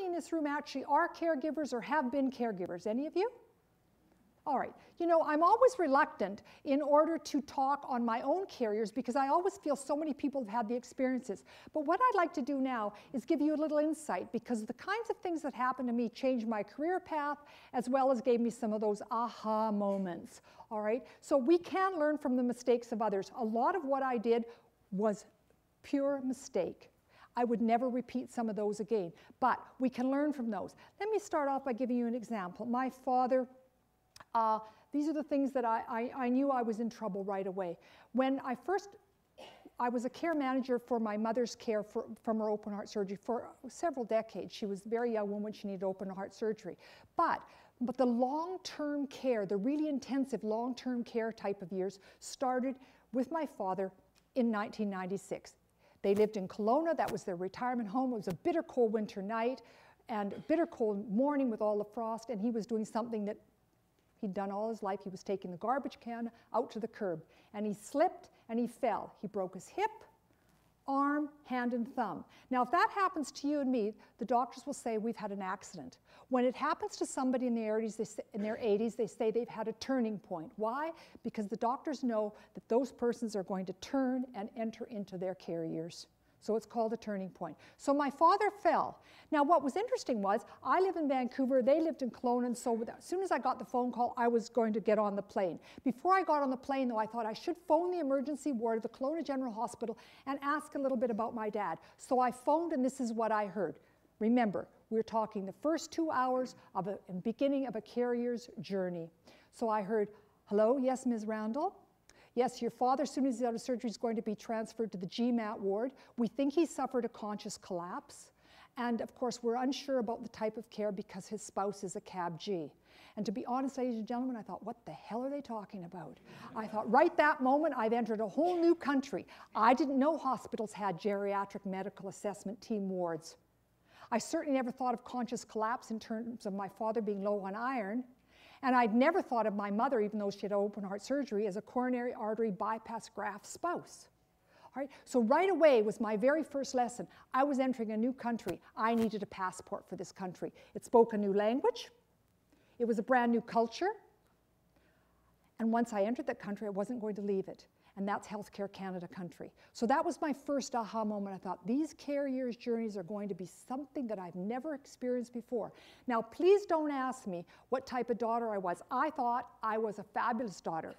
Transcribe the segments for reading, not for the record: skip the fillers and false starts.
in this room actually are caregivers or have been caregivers? Any of you? All right. You know, I'm always reluctant in order to talk on my own care years because I always feel so many people have had the experiences. But what I'd like to do now is give you a little insight because the kinds of things that happened to me changed my career path as well as gave me some of those aha moments. All right. So we can learn from the mistakes of others. A lot of what I did was pure mistake. I would never repeat some of those again, but we can learn from those. Let me start off by giving you an example. My father, these are the things that I knew I was in trouble right away. When I was a care manager for my mother's care from her open heart surgery for several decades. She was a very young woman, she needed open heart surgery. But the long-term care, the really intensive long-term care type of years started with my father in 1996. They lived in Kelowna, that was their retirement home. It was a bitter cold winter night and a bitter cold morning with all the frost, and he was doing something that he'd done all his life. He was taking the garbage can out to the curb, and he slipped and he fell. He broke his hip, arm, hand, and thumb. Now, if that happens to you and me, the doctors will say we've had an accident. When it happens to somebody in their 80s, they say they've had a turning point. Why? Because the doctors know that those persons are going to turn and enter into their care years. So it's called a turning point. So my father fell. Now what was interesting was, I live in Vancouver, they lived in Kelowna, and so as soon as I got the phone call, I was going to get on the plane. Before I got on the plane though, I thought I should phone the emergency ward of the Kelowna General Hospital and ask a little bit about my dad. So I phoned and this is what I heard. Remember, we're talking the first 2 hours of the beginning of a carrier's journey. So I heard, hello, yes, Ms. Randall? Yes, your father, as soon as he's out of surgery, is going to be transferred to the GMAT ward. We think he suffered a conscious collapse. And of course, we're unsure about the type of care because his spouse is a cab G. And to be honest, ladies and gentlemen, I thought, what the hell are they talking about? I thought, right that moment, I've entered a whole new country. I didn't know hospitals had geriatric medical assessment team wards. I certainly never thought of conscious collapse in terms of my father being low on iron. And I'd never thought of my mother, even though she had open heart surgery, as a coronary artery bypass graft spouse. All right? So right away was my very first lesson. I was entering a new country. I needed a passport for this country. It spoke a new language. It was a brand new culture. And once I entered that country, I wasn't going to leave it. And that's Healthcare Canada country. So that was my first aha moment. I thought, these care years journeys are going to be something that I've never experienced before. Now, please don't ask me what type of daughter I was. I thought I was a fabulous daughter.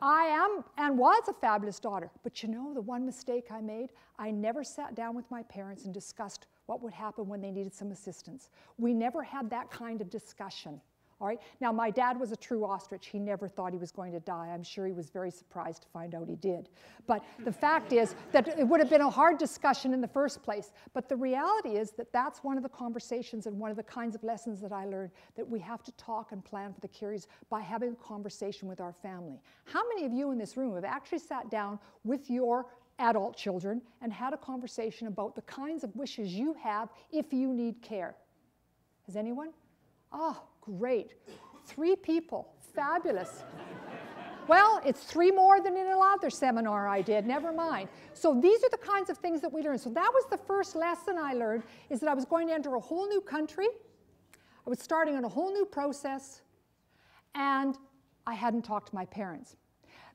I am and was a fabulous daughter. But you know, the one mistake I made, I never sat down with my parents and discussed what would happen when they needed some assistance. We never had that kind of discussion. All right. Now, my dad was a true ostrich. He never thought he was going to die. I'm sure he was very surprised to find out he did. But the fact is that it would have been a hard discussion in the first place. But the reality is that that's one of the conversations and one of the kinds of lessons that I learned, that we have to talk and plan for the carriers by having a conversation with our family. How many of you in this room have actually sat down with your adult children and had a conversation about the kinds of wishes you have if you need care? Has anyone? Oh, great. 3 people. Fabulous. Well, it's 3 more than in another seminar I did. Never mind. So these are the kinds of things that we learn. So that was the first lesson I learned, is that I was going to enter a whole new country. I was starting on a whole new process, and I hadn't talked to my parents.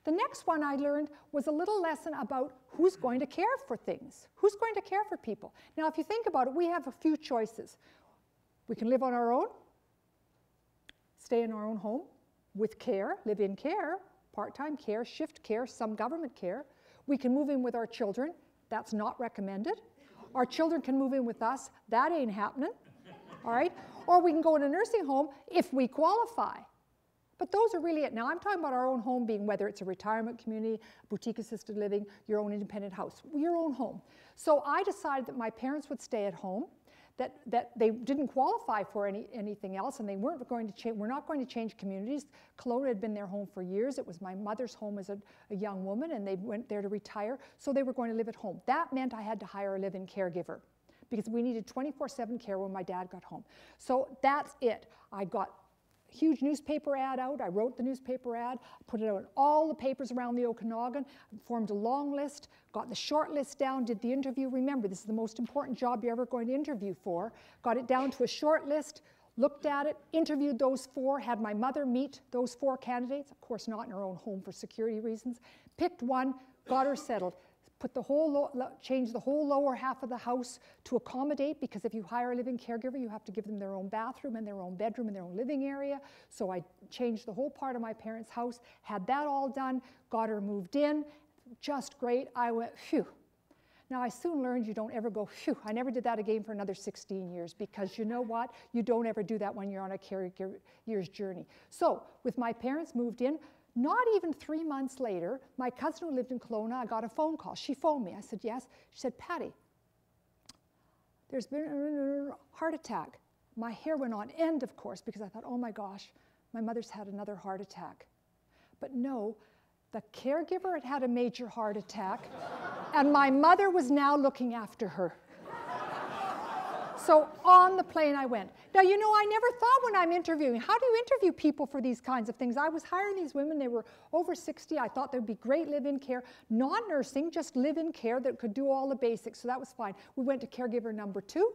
The next one I learned was a little lesson about who's going to care for things. Who's going to care for people? Now, if you think about it, we have a few choices. We can live on our own, stay in our own home with care, live in care, part-time care, shift care, some government care. We can move in with our children. That's not recommended. Our children can move in with us. That ain't happening. All right? Or we can go in a nursing home if we qualify. But those are really it. Now, I'm talking about our own home being whether it's a retirement community, boutique assisted living, your own independent house, your own home. So I decided that my parents would stay at home, that they didn't qualify for anything else, and they weren't going to change. We're not going to change communities. Kelowna had been their home for years. It was my mother's home as a young woman, and they went there to retire, so they were going to live at home. That meant I had to hire a live-in caregiver because we needed 24/7 care when my dad got home. So that's it. I got huge newspaper ad out. I wrote the newspaper ad, put it out in all the papers around the Okanagan, formed a long list, got the short list down, did the interview. Remember, this is the most important job you're ever going to interview for. Got it down to a short list, looked at it, interviewed those 4, had my mother meet those 4 candidates, of course not in her own home for security reasons, picked one, got her settled. Put the whole change the whole lower half of the house to accommodate, because if you hire a living caregiver, you have to give them their own bathroom and their own bedroom and their own living area. So I changed the whole part of my parents' house, had that all done, got her moved in, just great. I went, phew. Now I soon learned you don't ever go, phew. I never did that again for another 16 years, because you know what? You don't ever do that when you're on a caregiver's journey. So with my parents moved in, not even 3 months later, my cousin who lived in Kelowna, I got a phone call. She phoned me. I said, yes. She said, Patty, there's been a heart attack. My hair went on end, of course, because I thought, oh my gosh, my mother's had another heart attack. But no, the caregiver had had a major heart attack, and my mother was now looking after her. So on the plane I went. Now, you know, I never thought when I'm interviewing, how do you interview people for these kinds of things? I was hiring these women, they were over 60. I thought there'd be great live-in care, not nursing, just live-in care that could do all the basics, so that was fine. We went to caregiver number 2,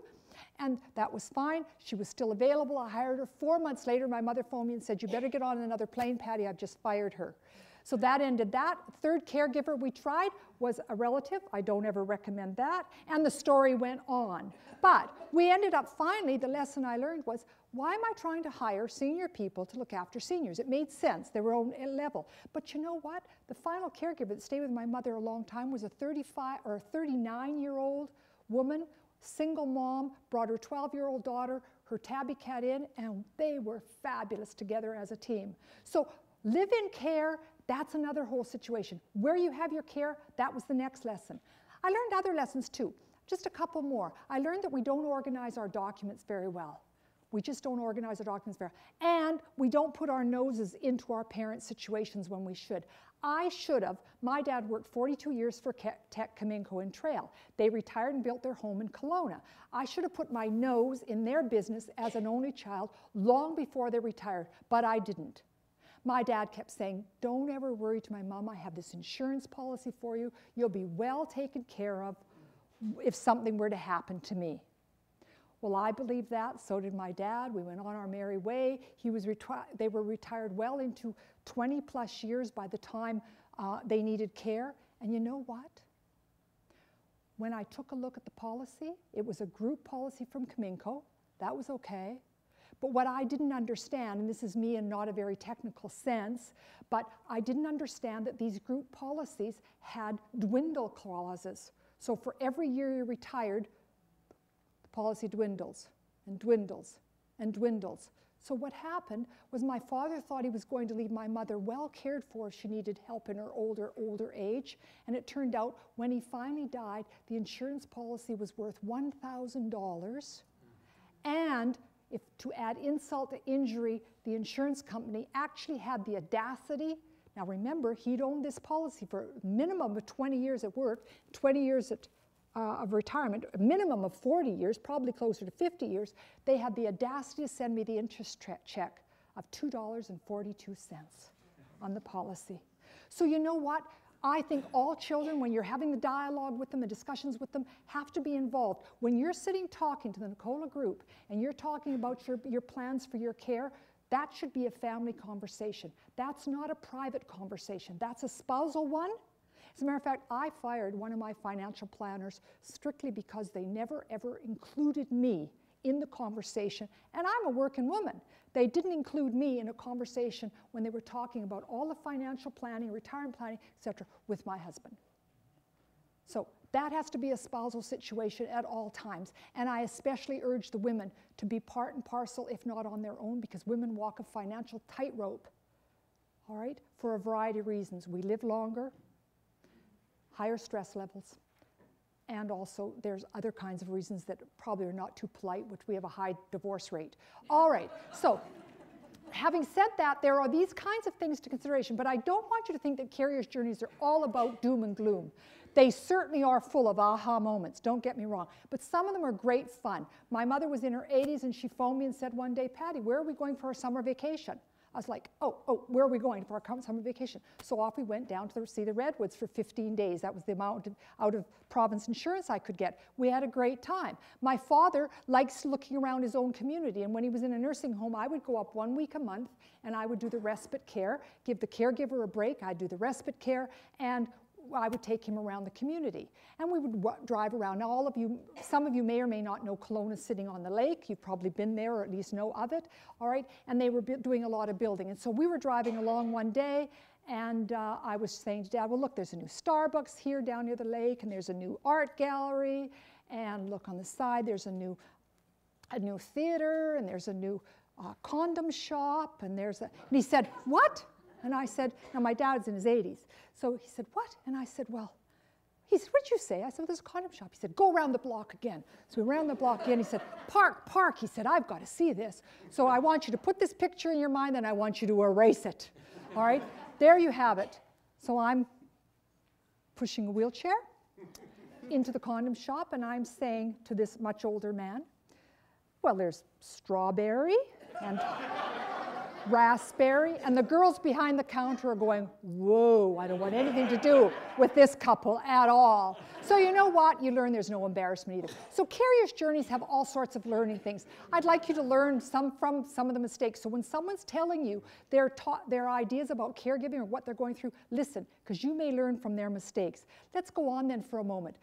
and that was fine. She was still available. I hired her. 4 months later, my mother phoned me and said, you better get on another plane, Patty, I've just fired her. So that ended that. Third caregiver we tried was a relative. I don't ever recommend that. And the story went on. But we ended up finally, the lesson I learned was, why am I trying to hire senior people to look after seniors? It made sense, their own level. But you know what? The final caregiver that stayed with my mother a long time was a 39-year-old woman, single mom, brought her 12-year-old daughter, her tabby cat in, and they were fabulous together as a team. So live-in care, that's another whole situation. Where you have your care, that was the next lesson. I learned other lessons too, just a couple more. I learned that we don't organize our documents very well. We just don't organize our documents very well. And we don't put our noses into our parents' situations when we should. I should have. My dad worked 42 years for Tech Cominco in Trail. They retired and built their home in Kelowna. I should have put my nose in their business as an only child long before they retired, but I didn't. My dad kept saying, don't ever worry to my mom, I have this insurance policy for you. You'll be well taken care of if something were to happen to me. Well, I believed that, so did my dad. We went on our merry way. They were retired well into 20 plus years by the time they needed care. And you know what? When I took a look at the policy, it was a group policy from Cominco. That was okay. But what I didn't understand, and this is me in not a very technical sense, but I didn't understand that these group policies had dwindle clauses. So for every year you're retired, the policy dwindles and dwindles and dwindles. So what happened was my father thought he was going to leave my mother well cared for if she needed help in her older age. And it turned out when he finally died, the insurance policy was worth $1,000. And if to add insult to injury, the insurance company actually had the audacity. Now remember, he'd owned this policy for a minimum of 20 years at work, 20 years of retirement, a minimum of 40 years, probably closer to 50 years. They had the audacity to send me the interest check of $2.42 on the policy. So you know what? I think all children, when you're having the dialogue with them, the discussions with them, have to be involved. When you're sitting talking to the Nicola group and you're talking about your plans for your care, that should be a family conversation. That's not a private conversation. That's a spousal one. As a matter of fact, I fired one of my financial planners strictly because they never ever included me in the conversation, and I'm a working woman. They didn't include me in a conversation when they were talking about all the financial planning, retirement planning, etc., with my husband. So that has to be a spousal situation at all times, and I especially urge the women to be part and parcel, if not on their own, because women walk a financial tightrope, all right, for a variety of reasons. We live longer, higher stress levels, and also there's other kinds of reasons that probably are not too polite, which we have a high divorce rate. All right, so having said that, there are these kinds of things to consideration, but I don't want you to think that carriers' journeys are all about doom and gloom. They certainly are full of aha moments, don't get me wrong. But some of them are great fun. My mother was in her 80s and she phoned me and said one day, Patty, where are we going for our summer vacation? I was like, oh, where are we going for our summer vacation? So off we went down to see the redwoods for 15 days. That was the amount of out-of-province insurance I could get. We had a great time. My father likes looking around his own community, and when he was in a nursing home, I would go up 1 week a month, and I would do the respite care, give the caregiver a break. I'd do the respite care, and I would take him around the community. And we would drive around. Now, all of you, some of you may or may not know Kelowna sitting on the lake. You've probably been there or at least know of it, all right? And they were doing a lot of building. And so we were driving along one day, and I was saying to Dad, well, look, there's a new Starbucks here down near the lake, and there's a new art gallery, and look on the side, there's a new theater, and there's a new condom shop, and and he said, what? And I said, now my dad's in his 80s. So he said, what? And I said, well, he said, what'd you say? I said, well, there's a condom shop. He said, go around the block again. So we ran the block again. He said, park. He said, I've got to see this. So I want you to put this picture in your mind and I want you to erase it. All right? There you have it. So I'm pushing a wheelchair into the condom shop and I'm saying to this much older man, well, there's strawberry and raspberry, and the girls behind the counter are going, whoa, I don't want anything to do with this couple at all. So you know what? You learn there's no embarrassment either. So carriers' journeys have all sorts of learning things. I'd like you to learn from some of the mistakes. So when someone's telling you their ideas about caregiving or what they're going through, listen, because you may learn from their mistakes. Let's go on then for a moment.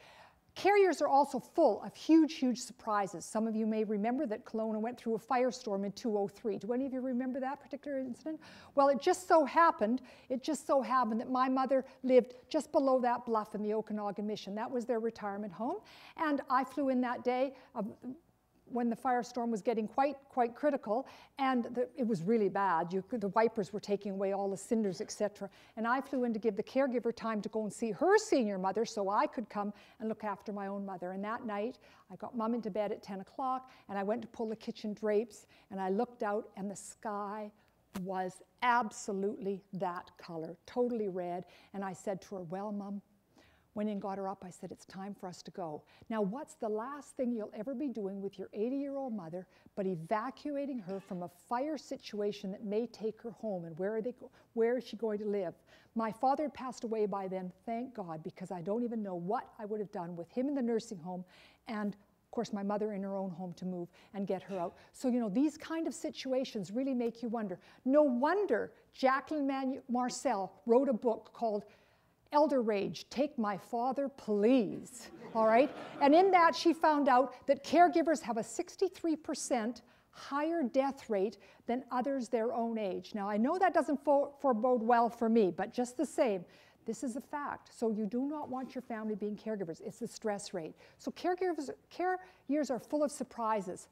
Carriers are also full of huge, huge surprises. Some of you may remember that Kelowna went through a firestorm in 2003. Do any of you remember that particular incident? Well, it just so happened that my mother lived just below that bluff in the Okanagan Mission. That was their retirement home. And I flew in that day when the firestorm was getting quite critical, and it was really bad. The wipers were taking away all the cinders, etc. And I flew in to give the caregiver time to go and see her senior mother so I could come and look after my own mother. And that night, I got Mom into bed at 10 o'clock, and I went to pull the kitchen drapes, and I looked out, and the sky was absolutely that color, totally red. And I said to her, well, Mom, went in, got her up, I said, it's time for us to go. Now, what's the last thing you'll ever be doing with your 80-year-old mother but evacuating her from a fire situation that may take her home, and where is she going to live? My father had passed away by then, thank God, because I don't even know what I would have done with him in the nursing home and, of course, my mother in her own home to move and get her out. So, you know, these kind of situations really make you wonder. No wonder Jacqueline Marcel wrote a book called Elder Rage, Take My Father, Please, all right? And in that, she found out that caregivers have a 63% higher death rate than others their own age. Now, I know that doesn't forebode well for me, but just the same, this is a fact. So you do not want your family being caregivers. It's the stress rate. So care years are full of surprises.